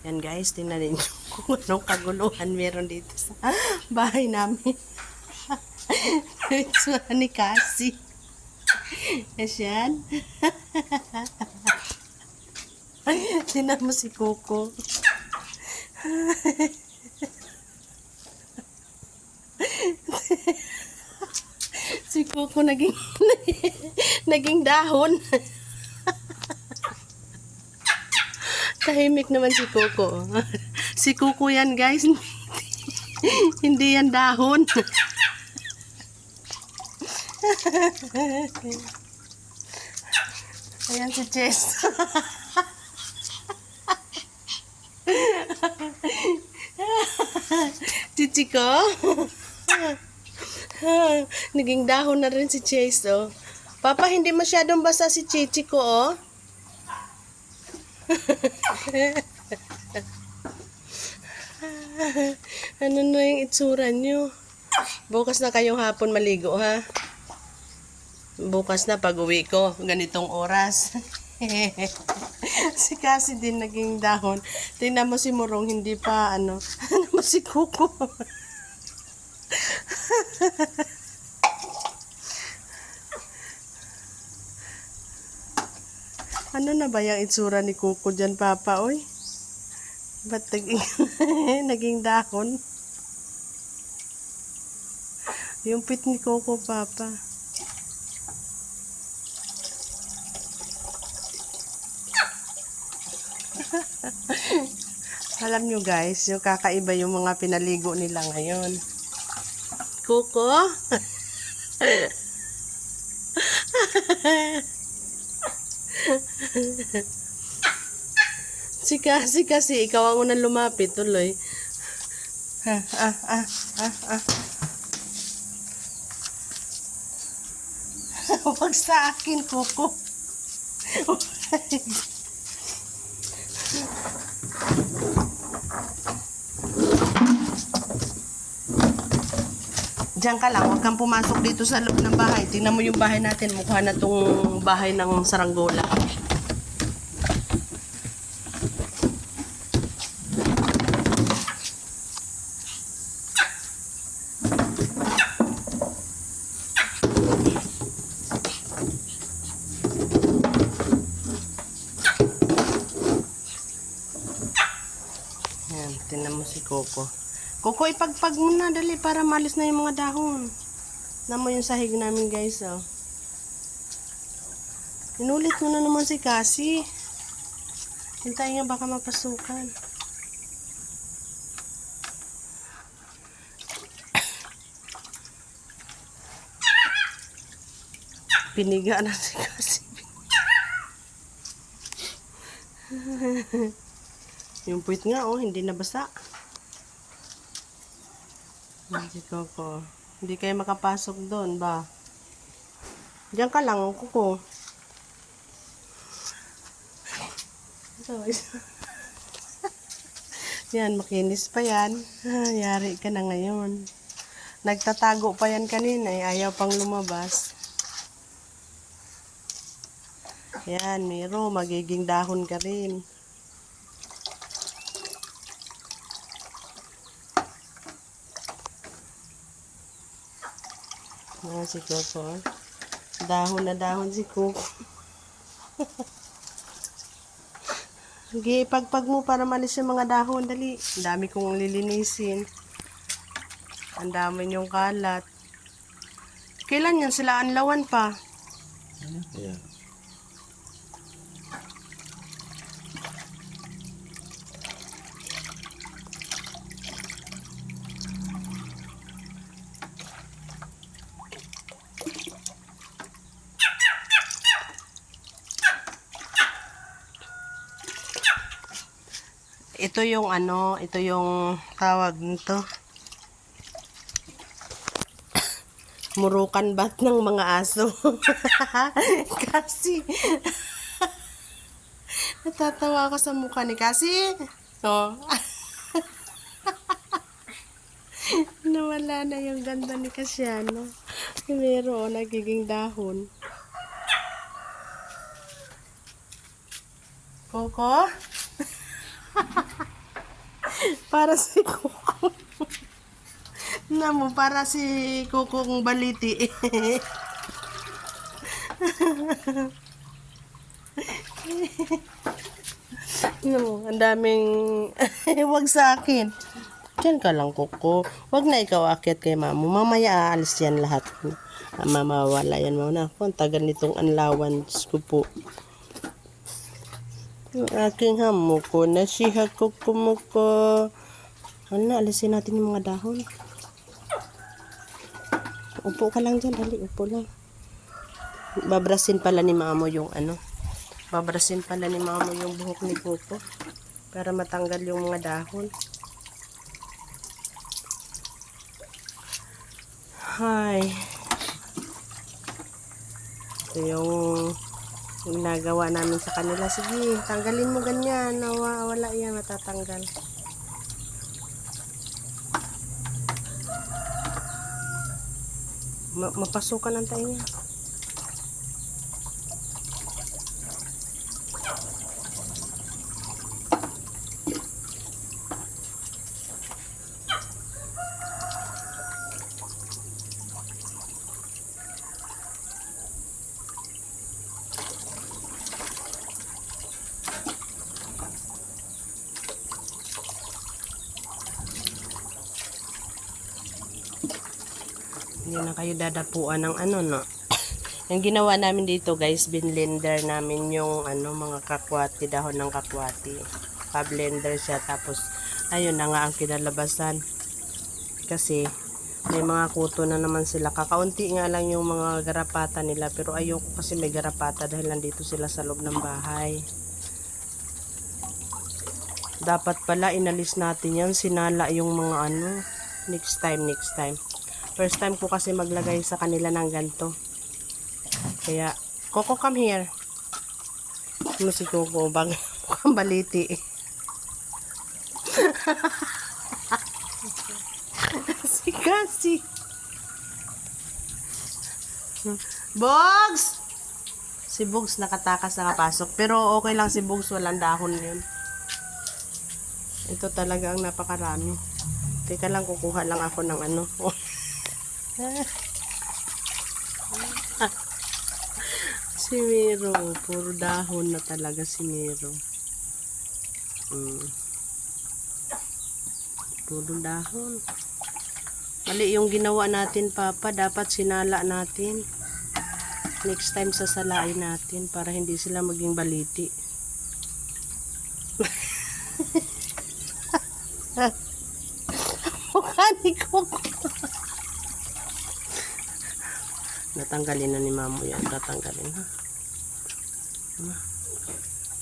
Yan guys, tingnan ninyo kung anong kaguluhan meron dito sa bahay namin. Ito ni Cassie. Yes, yan. Tingnan mo si Coco. Si Coco naging dahon. Tahimik naman si Coco. Si Coco yan guys. Hindi yan dahon. Ayan si Jess. Chichi ko. Naging dahon na rin si Chase, oh. Papa, hindi masyadong basa si Chichi ko, oh. Ano na yung itsura nyo? Bukas na kayong hapon maligo, ha? Bukas na pag uwi ko, ganitong oras. Si Cassie din naging dahon. Tingnan mo si Murong, hindi pa, ano mo si Coco. Ano na ba yung itsura ni Coco dyan, Papa, oy? Ba't naging dahon? Yung pit ni Coco, Papa. Alam nyo guys, yung kakaiba yung mga pinaligo nila ngayon. Coco? Si Cassie kasi, ikaw ang unang lumapit tuloy. Huwag sa akin, Coco. Diyan ka lang, huwag kang pumasok dito sa loob ng bahay. Tingnan mo yung bahay natin, mukha na tong bahay ng saranggola. Yan, tingnan mo si Coco. Coco, ipagpag mo na, dali, para malis na yung mga dahon. Tignan mo yung sahig namin, guys, oh. Inulit mo na naman si Cassie. Hintayin nga baka mapasukan. Piniga na si Cassie. Yung puwit nga, oh, hindi nabasa. Si Coco. Hindi kayo makapasok doon ba? Diyan ka lang, Coco. Yan, makinis pa yan. Yari ka na ngayon. Nagtatago pa yan kanina, ayaw pang lumabas. Yan, Miro, magiging dahon ka rin. Si Coco. Dahon na dahon si Coco. Sige, pagpag mo para malis yung mga dahon. Dali. Ang dami kong lilinisin. Ang dami yung kalat. Kailan yan sila anlawan pa? Yeah. Ito yung ano, ito yung tawag nito. Murukan bat ng mga aso. Kasi natatawa ako sa mukha ni Cassie. Oh. Nawala na yung ganda ni Casiano. Meron, nagiging dahon. Coco? Para si Kuko. Namo, para si Kukong baliti. No, ang daming wag sa akin. Diyan ka lang, Kuko. Wag na ikaw akyat kay Mamo. Mamaya aalis yan lahat. Mamawala yan muna. Ako, ang tagal nitong allowance ko po. Yung aking hamo ko, nasiha ko kumuko. Ano na, alisin natin yung mga dahon. Upo ka lang dyan, dali, upo lang. Babrasin pala ni Mamo yung ano. Babrasin pala ni Mamo yung buhok ni Kuko. Para matanggal yung mga dahon. Hi. Ito yung ginagawa namin sa kanila. Sige, tanggalin mo ganyan. Wala yan, matatanggal. Mapasukan ang tayo niya. Hindi na kayo dadapuan ng ano, no? Yung ginawa namin dito, guys, binlender namin yung ano, mga kakwati, dahon ng kakwati. Pa-blender siya, tapos ayun na nga ang kinalabasan. Kasi may mga kuto na naman sila. Kakaunti nga lang yung mga garapata nila, pero ayoko kasi may garapata dahil nandito sila sa loob ng bahay. Dapat pala inalis natin yan, sinala yung mga ano. Next time. First time ko kasi maglagay sa kanila ng ganito. Kaya, Coco, come here. Ano si Coco? Mukhang baliti. Kasi. Bugs! Si Bugs nakatakas na kapasok. Pero okay lang si Bugs, walang dahon yun. Ito talaga ang napakarami. Teka lang, kukuha lang ako ng ano. Si Miro, puro dahon na talaga si Miro. Puro dahon. Mali yung ginawa natin, Papa. Dapat sinala natin. Next time sasalain natin para hindi sila maging baliti. Mukha ni Coco. Natanggalin na ni Mamo yan. Tatanggalin, ha?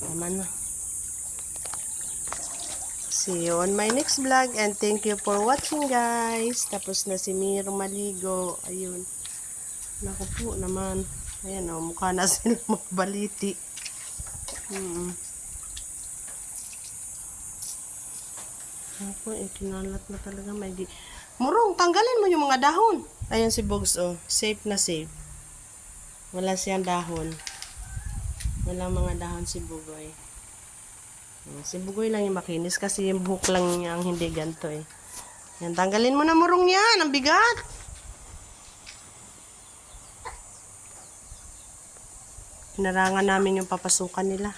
Tama na. See you on my next vlog and thank you for watching, guys. Tapos na si Miro maligo. Ayun. Naku po naman. Ayan, oh, mukha na sila magbaliti. Ako, kinalat na talaga. Murong, tanggalin mo yung mga dahon. Ayan si Bugs, oh. Safe na safe. Wala siyang dahon. Walang mga dahon si Bugoy. Si Bugoy lang yung makinis kasi yung buhok lang niya ang hindi ganito, eh. Yan, tanggalin mo na, Murong, yan. Ang bigat. Hinarangan namin yung papasukan nila.